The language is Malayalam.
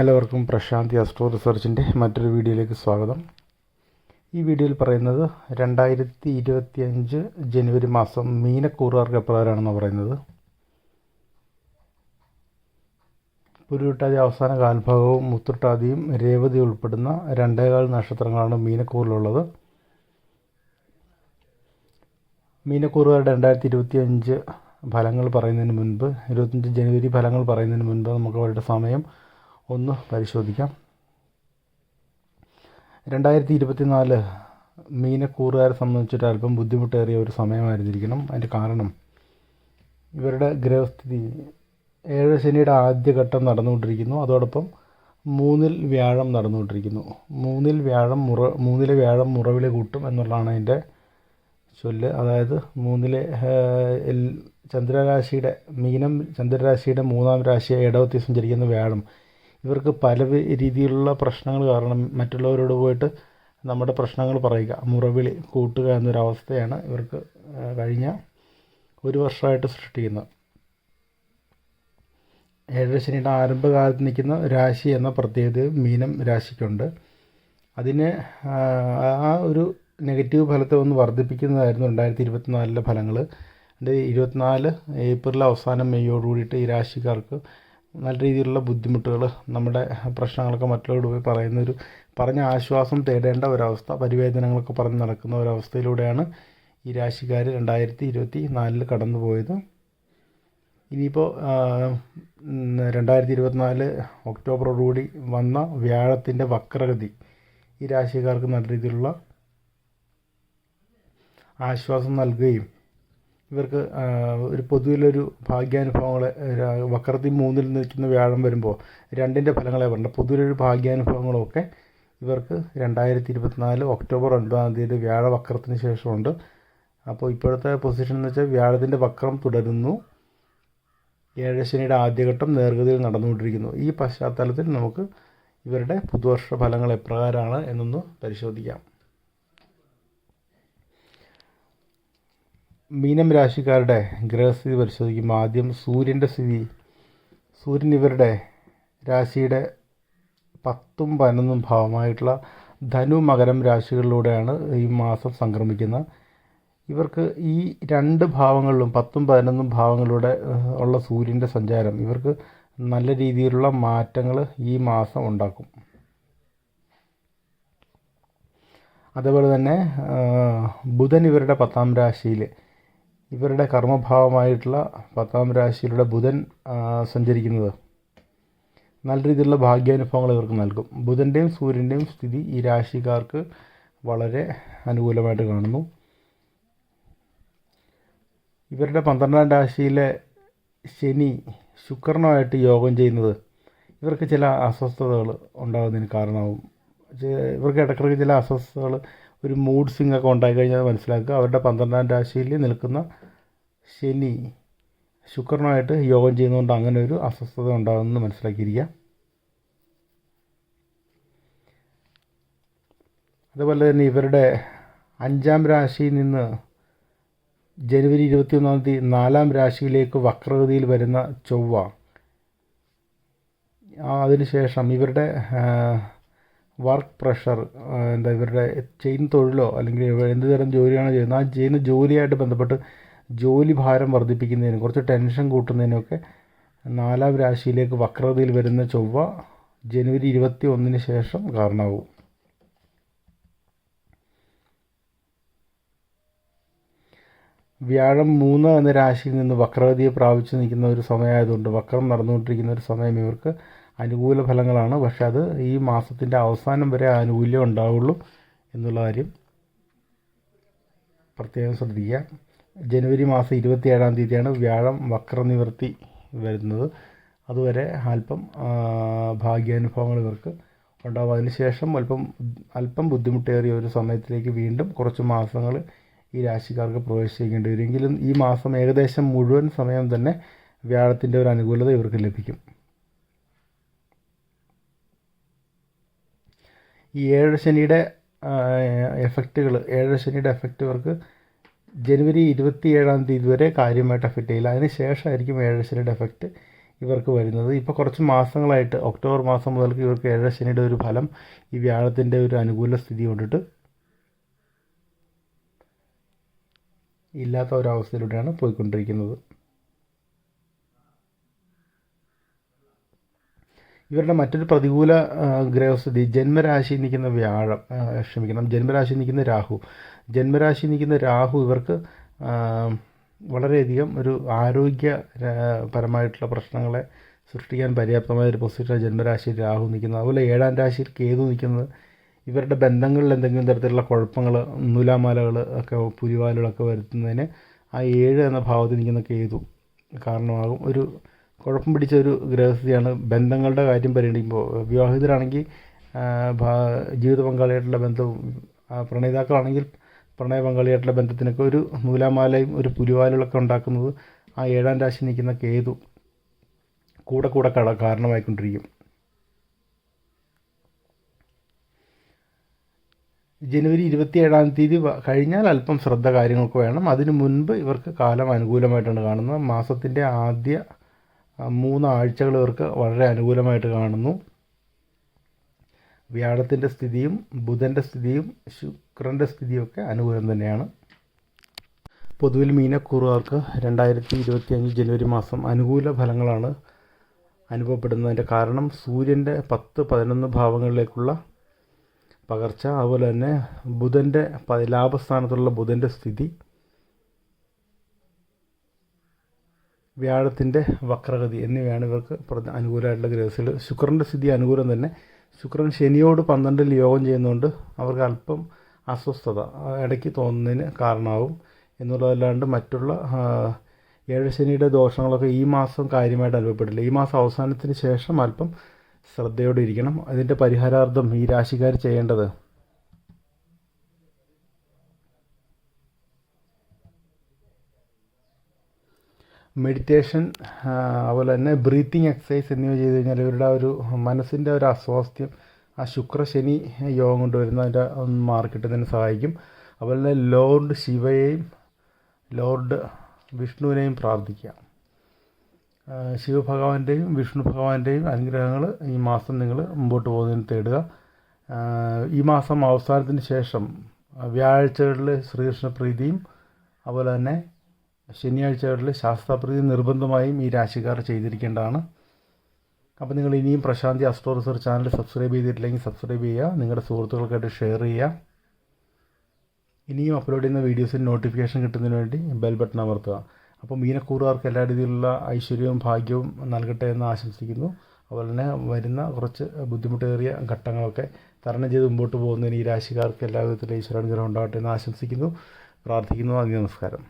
എല്ലാവർക്കും പ്രശാന്തി അസ്ട്രോ റിസർച്ചിൻ്റെ മറ്റൊരു വീഡിയോയിലേക്ക് സ്വാഗതം. ഈ വീഡിയോയിൽ പറയുന്നത് 2025 ജനുവരി മാസം മീനക്കൂറുകാർക്ക് എപ്രകാരമാണെന്ന് പറയുന്നത്. പുരുരുട്ടാതി അവസാന കാൽഭാഗവും മുത്തുട്ടാതിയും രേവതി ഉൾപ്പെടുന്ന 2.25 നക്ഷത്രങ്ങളാണ് മീനക്കൂറിലുള്ളത്. മീനക്കൂറുകാരുടെ 2025 ഫലങ്ങൾ പറയുന്നതിന് മുൻപ് 25 ജനുവരി ഫലങ്ങൾ പറയുന്നതിന് മുൻപ് നമുക്ക് അവരുടെ സമയം ഒന്ന് പരിശോധിക്കാം. 2024 മീനക്കൂറുകാരെ സംബന്ധിച്ചിട്ട് അല്പം ബുദ്ധിമുട്ടേറിയ ഒരു സമയമായിരുന്നിരിക്കണം. അതിൻ്റെ കാരണം ഇവരുടെ ഗ്രഹസ്ഥിതി 7 ശനിയുടെ ആദ്യഘട്ടം നടന്നുകൊണ്ടിരിക്കുന്നു. അതോടൊപ്പം 3-ൽ വ്യാഴം നടന്നുകൊണ്ടിരിക്കുന്നു. 3-ലെ വ്യാഴം മുറവിളി കൂട്ടും എന്നുള്ളതാണ് അതിൻ്റെ ചൊല്ല്. അതായത് 3-ലെ ചന്ദ്രരാശിയുടെ മീനം ചന്ദ്രരാശിയുടെ 3-ാം രാശിയെ ഇടവത്തി സഞ്ചരിക്കുന്ന വ്യാഴം ഇവർക്ക് പല രീതിയിലുള്ള പ്രശ്നങ്ങൾ കാരണം മറ്റുള്ളവരോട് പോയിട്ട് നമ്മുടെ പ്രശ്നങ്ങൾ പറയുക, മുറവിളി കൂട്ടുക എന്നൊരവസ്ഥയാണ് ഇവർക്ക് കഴിഞ്ഞ ഒരു വർഷമായിട്ട് സൃഷ്ടിക്കുന്നത്. 7 ശനിയുടെ ആരംഭകാലത്ത് നിൽക്കുന്ന രാശി എന്ന പ്രത്യേകത മീനം രാശിക്കുണ്ട്. അതിന് ആ ഒരു നെഗറ്റീവ് ഫലത്തെ ഒന്ന് വർദ്ധിപ്പിക്കുന്നതായിരുന്നു 2024 ഫലങ്ങൾ. 2024 ഏപ്രിൽ അവസാനം മെയ്യോട് കൂടിയിട്ട് ഈ രാശിക്കാർക്ക് നല്ല രീതിയിലുള്ള ബുദ്ധിമുട്ടുകൾ, നമ്മുടെ പ്രശ്നങ്ങളൊക്കെ മറ്റുള്ളവരോട് പോയി പറഞ്ഞ ആശ്വാസം തേടേണ്ട ഒരവസ്ഥ, പരിവേദനങ്ങളൊക്കെ പറഞ്ഞ് നടക്കുന്ന ഒരവസ്ഥയിലൂടെയാണ് ഈ രാശിക്കാർ 2024 കടന്നു പോയത്. ഇനിയിപ്പോൾ 2024 ഒക്ടോബറോടുകൂടി വന്ന വ്യാഴത്തിൻ്റെ വക്രഗതി ഈ രാശിക്കാർക്ക് നല്ല രീതിയിലുള്ള ആശ്വാസം നൽകുകയും ഇവർക്ക് ഒരു പൊതുവിലൊരു ഭാഗ്യാനുഭവങ്ങൾ വക്രത്തിൽ 3-ൽ നിൽക്കുന്ന വ്യാഴം വരുമ്പോൾ 2-ൻ്റെ ഫലങ്ങളെ പറഞ്ഞ പൊതുവിലൊരു ഭാഗ്യാനുഭവങ്ങളൊക്കെ ഇവർക്ക് 2024 ഒക്ടോബർ 9-ാം തീയതി വ്യാഴവക്രത്തിന് ശേഷമുണ്ട്. അപ്പോൾ ഇപ്പോഴത്തെ പൊസിഷൻ എന്ന് വെച്ചാൽ വ്യാഴത്തിൻ്റെ വക്രം തുടരുന്നു. 7 ശനിയുടെ ആദ്യഘട്ടം നേർഗതിയിൽ നടന്നുകൊണ്ടിരിക്കുന്നു. ഈ പശ്ചാത്തലത്തിൽ നമുക്ക് ഇവരുടെ പുതുവർഷ ഫലങ്ങൾ എപ്രകാരമാണ് എന്നൊന്ന് പരിശോധിക്കാം. മീനം രാശിക്കാരുടെ ഗ്രഹസ്ഥിതി പരിശോധിക്കുമ്പോൾ ആദ്യം സൂര്യൻ്റെ സ്ഥിതി. സൂര്യൻ ഇവരുടെ രാശിയുടെ 10-ഉം 11-ഉം ഭാവമായിട്ടുള്ള ധനു മകരം രാശികളിലൂടെയാണ് ഈ മാസം സംക്രമിക്കുന്നത്. ഇവർക്ക് ഈ 2 ഭാവങ്ങളിലും 10-ഉം 11-ഉം ഭാവങ്ങളിലൂടെ ഉള്ള സൂര്യൻ്റെ സഞ്ചാരം ഇവർക്ക് നല്ല രീതിയിലുള്ള മാറ്റങ്ങൾ ഈ മാസം ഉണ്ടാക്കും. അതേപോലെ തന്നെ ബുധൻ ഇവരുടെ 10-ാം രാശിയിൽ ഇവരുടെ കർമ്മഭാവമായിട്ടുള്ള 10-ാം രാശിയിലൂടെ ബുധൻ സഞ്ചരിക്കുന്നത് നല്ല രീതിയിലുള്ള ഭാഗ്യാനുഭവങ്ങൾ ഇവർക്ക് നൽകും. ബുധൻ്റെയും സൂര്യൻ്റെയും സ്ഥിതി ഈ രാശിക്കാർക്ക് വളരെ അനുകൂലമായിട്ട് കാണുന്നു. ഇവരുടെ 12-ാം രാശിയിലെ ശനി ശുക്രനുമായിട്ട് യോഗം ചെയ്യുന്നത് ഇവർക്ക് ചില അസ്വസ്ഥതകൾ ഉണ്ടാകുന്നതിന് കാരണമാകും. ഇവർക്ക് ഇടയ്ക്കിടയ്ക്ക് ചില അസ്വസ്ഥതകൾ, ഒരു മൂഡ് സ്വിംഗ് ഒക്കെ ഉണ്ടായിക്കഴിഞ്ഞാൽ മനസ്സിലാക്കുക അവരുടെ 12-ാം രാശിയിൽ നിൽക്കുന്ന ശനി ശുക്രനുമായിട്ട് യോഗം ചെയ്യുന്നതുകൊണ്ട് അങ്ങനെ ഒരു അസ്വസ്ഥത ഉണ്ടാകുമെന്ന് മനസ്സിലാക്കിയിരിക്കുക. അതുപോലെ തന്നെ ഇവരുടെ 5-ാം രാശിയിൽ നിന്ന് ജനുവരി 21-ാം തീയതി 4-ാം രാശിയിലേക്ക് വക്രഗതിയിൽ വരുന്ന ചൊവ്വ, അതിനുശേഷം ഇവരുടെ വർക്ക് പ്രഷർ, ഇവരുടെ ചെയ്യുന്ന തൊഴിലോ അല്ലെങ്കിൽ എന്ത് തരം ജോലിയാണോ ചെയ്യുന്നത് ആ ചെയ്യുന്ന ജോലിയായിട്ട് ബന്ധപ്പെട്ട് ജോലി ഭാരം വർദ്ധിപ്പിക്കുന്നതിനും കുറച്ച് ടെൻഷൻ കൂട്ടുന്നതിനൊക്കെ 4-ാം രാശിയിലേക്ക് വക്രഗതിയിൽ വരുന്ന ചൊവ്വ ജനുവരി 21-ന് ശേഷം കാരണമാകും. വ്യാഴം 3 എന്ന രാശിയിൽ നിന്ന് വക്രഗതിയെ പ്രാപിച്ച് നിൽക്കുന്ന ഒരു സമയമായതുകൊണ്ട്, വക്രം നടന്നുകൊണ്ടിരിക്കുന്ന ഒരു സമയം ഇവർക്ക് അനുകൂല ഫലങ്ങളാണ്. പക്ഷെ അത് ഈ മാസത്തിൻ്റെ അവസാനം വരെ ആനുകൂല്യം ഉണ്ടാവുള്ളൂ എന്നുള്ള കാര്യം പ്രത്യേകം ശ്രദ്ധിക്കുക. ജനുവരി മാസം 27-ാം തീയതിയാണ് വ്യാഴം വക്രനിവൃത്തി വരുന്നത്. അതുവരെ അല്പം ഭാഗ്യാനുഭവങ്ങൾ ഇവർക്ക് ഉണ്ടാകും. അതിനുശേഷം അല്പം ബുദ്ധിമുട്ടേറിയ ഒരു സമയത്തിലേക്ക് വീണ്ടും കുറച്ച് മാസങ്ങൾ ഈ രാശിക്കാർക്ക് പ്രവേശിക്കേണ്ടി വരും. എങ്കിലും ഈ മാസം ഏകദേശം മുഴുവൻ സമയം തന്നെ വ്യാഴത്തിൻ്റെ ഒരു അനുകൂലത ഇവർക്ക് ലഭിക്കും. ഈ 7 ശനിയുടെ എഫക്റ്റ് ഇവർക്ക് ജനുവരി 27-ാം തീയതി വരെ കാര്യമായിട്ട് എഫക്റ്റ് ചെയ്യില്ല. അതിന് ശേഷമായിരിക്കും 7 ശനിയുടെ എഫക്റ്റ് ഇവർക്ക് വരുന്നത്. ഇപ്പോൾ കുറച്ച് മാസങ്ങളായിട്ട് ഒക്ടോബർ മാസം മുതൽക്ക് ഇവർക്ക് ഏഴര ശനിയുടെ ഒരു ഫലം ഈ വ്യാഴത്തിൻ്റെ ഒരു അനുകൂല സ്ഥിതി കൊണ്ടിട്ട് ഇല്ലാത്ത ഒരവസ്ഥയിലൂടെയാണ് പോയിക്കൊണ്ടിരിക്കുന്നത്. ഇവരുടെ മറ്റൊരു പ്രതികൂല ഗ്രഹസ്ഥിതി ജന്മരാശി നിൽക്കുന്ന ജന്മരാശി നിൽക്കുന്ന രാഹു. ജന്മരാശി നിൽക്കുന്ന രാഹു ഇവർക്ക് വളരെയധികം ഒരു ആരോഗ്യപരമായിട്ടുള്ള പ്രശ്നങ്ങളെ സൃഷ്ടിക്കാൻ പര്യാപ്തമായ ഒരു പൊസിഷനാണ് ജന്മരാശിയിൽ രാഹു നിൽക്കുന്നത്. അതുപോലെ 7ാം രാശിയിൽ കേതു നിൽക്കുന്നത് ഇവരുടെ ബന്ധങ്ങളിൽ എന്തെങ്കിലും തരത്തിലുള്ള കുഴപ്പങ്ങൾ, നൂലാമാലകൾ ഒക്കെ പുലിവാലുകളൊക്കെ വരുത്തുന്നതിന് ആ 7 എന്ന ഭാവത്തിൽ നിൽക്കുന്ന കേതു കാരണമാകും. ഒരു കുഴപ്പം പിടിച്ച ഒരു ഗ്രഹസ്ഥിതിയാണ്. ബന്ധങ്ങളുടെ കാര്യം പരിഗണിക്കുമ്പോൾ വിവാഹിതരാണെങ്കിൽ ജീവിത പങ്കാളിയായിട്ടുള്ള ബന്ധവും, പ്രണയിതാക്കളാണെങ്കിൽ പ്രണയ പങ്കാളിയായിട്ടുള്ള ബന്ധത്തിനൊക്കെ ഒരു നൂലാമാലയും ഒരു പുലിവാലുകളൊക്കെ ഉണ്ടാക്കുന്നത് ആ 7ാം രാശി നിൽക്കുന്ന കേതു കൂടെ കാരണമായിക്കൊണ്ടിരിക്കും. ജനുവരി 27-ാം തീയതി കഴിഞ്ഞാൽ അല്പം ശ്രദ്ധ കാര്യങ്ങൾക്ക് വേണം. അതിനു മുൻപ് ഇവർക്ക് കാലം അനുകൂലമായിട്ടാണ് കാണുന്നത്. മാസത്തിൻ്റെ ആദ്യ 3 ആഴ്ചകൾ ഇവർക്ക് വളരെ അനുകൂലമായിട്ട് കാണുന്നു. വ്യാഴത്തിൻ്റെ സ്ഥിതിയും ബുധൻ്റെ സ്ഥിതിയും ശുക്രൻ്റെ സ്ഥിതിയൊക്കെ അനുകൂലം തന്നെയാണ്. പൊതുവിൽ മീനക്കൂറുകാർക്ക് 2025 ജനുവരി മാസം അനുകൂല ഫലങ്ങളാണ് അനുഭവപ്പെടുന്നതിൻ്റെ കാരണം സൂര്യൻ്റെ 10-11 ഭാവങ്ങളിലേക്കുള്ള പകർച്ച, അതുപോലെ തന്നെ ബുധൻ്റെ ലാഭസ്ഥാനത്തുള്ള ബുധൻ്റെ സ്ഥിതി, വ്യാഴത്തിൻ്റെ വക്രഗതി എന്നിവയാണ് ഇവർക്ക് അനുകൂലമായിട്ടുള്ള ഗ്രഹസ്ഥിതികൾ. ശുക്രൻ്റെ സ്ഥിതി അനുകൂലം തന്നെ. ശുക്രൻ ശനിയോട് 12-ൽ യോഗം ചെയ്യുന്നതുകൊണ്ട് അവർക്ക് അല്പം അസ്വസ്ഥത ഇടയ്ക്ക് തോന്നുന്നതിന് കാരണമാകും എന്നുള്ളതല്ലാണ്ട് മറ്റുള്ള ഏഴശനിയുടെ ദോഷങ്ങളൊക്കെ ഈ മാസം കാര്യമായിട്ട് അനുഭവപ്പെട്ടില്ല. ഈ മാസം അവസാനത്തിന് ശേഷം അല്പം ശ്രദ്ധയോടെ ഇരിക്കണം. അതിൻ്റെ പരിഹാരാർത്ഥം ഈ രാശിക്കാർ ചെയ്യേണ്ടത് മെഡിറ്റേഷൻ, അതുപോലെ തന്നെ ബ്രീത്തിങ് എക്സസൈസ് എന്നിവ ചെയ്ത് കഴിഞ്ഞാൽ ഇവരുടെ ഒരു മനസ്സിൻ്റെ ഒരു അസ്വാസ്ഥ്യം ആ ശുക്രശനി യോഗം കൊണ്ടുവരുന്നതിൻ്റെ മാറി കിട്ടുന്നതിന് സഹായിക്കും. അതുപോലെ തന്നെ ലോർഡ് ശിവയെയും ലോർഡ് വിഷ്ണുവിനെയും പ്രാർത്ഥിക്കുക. ശിവഭഗവാന്റെയും വിഷ്ണു ഭഗവാന്റെയും അനുഗ്രഹങ്ങൾ ഈ മാസം നിങ്ങൾ മുമ്പോട്ട് പോകുന്നതിന് തേടുക. ഈ മാസം അവസാനത്തിന് ശേഷം വ്യാഴാഴ്ചകളിൽ ശ്രീകൃഷ്ണ പ്രീതിയും അതുപോലെ തന്നെ ശനിയാഴ്ചകളിൽ ശാസ്താപ്രീതി നിർബന്ധമായും ഈ രാശിക്കാർ ചെയ്തിരിക്കേണ്ടതാണ്. അപ്പോൾ നിങ്ങൾ ഇനിയും പ്രശാന്തി അസ്ട്രോ റിസർച്ച് ചാനൽ സബ്സ്ക്രൈബ് ചെയ്തിട്ടില്ലെങ്കിൽ സബ്സ്ക്രൈബ് ചെയ്യുക, നിങ്ങളുടെ സുഹൃത്തുക്കൾക്കായിട്ട് ഷെയർ ചെയ്യുക. ഇനിയും അപ്ലോഡ് ചെയ്യുന്ന വീഡിയോസിന് നോട്ടിഫിക്കേഷൻ കിട്ടുന്നതിന് വേണ്ടി ബെൽ ബട്ടൺ അമർത്തുക. അപ്പോൾ മീനക്കൂറുകാർക്ക് എല്ലാ രീതിയിലുള്ള ഐശ്വര്യവും ഭാഗ്യവും നൽകട്ടെ എന്ന് ആശംസിക്കുന്നു. അതുപോലെ തന്നെ വരുന്ന കുറച്ച് ബുദ്ധിമുട്ടേറിയ ഘട്ടങ്ങളൊക്കെ തരണം ചെയ്ത് മുമ്പോട്ട് പോകുന്നതിന് ഈ രാശിക്കാർക്ക് എല്ലാ വിധത്തിലും ഈശ്വരാനുഗ്രഹം ഉണ്ടാകട്ടെ എന്ന് ആശംസിക്കുന്നു, പ്രാർത്ഥിക്കുന്നു. നന്ദി, നമസ്കാരം.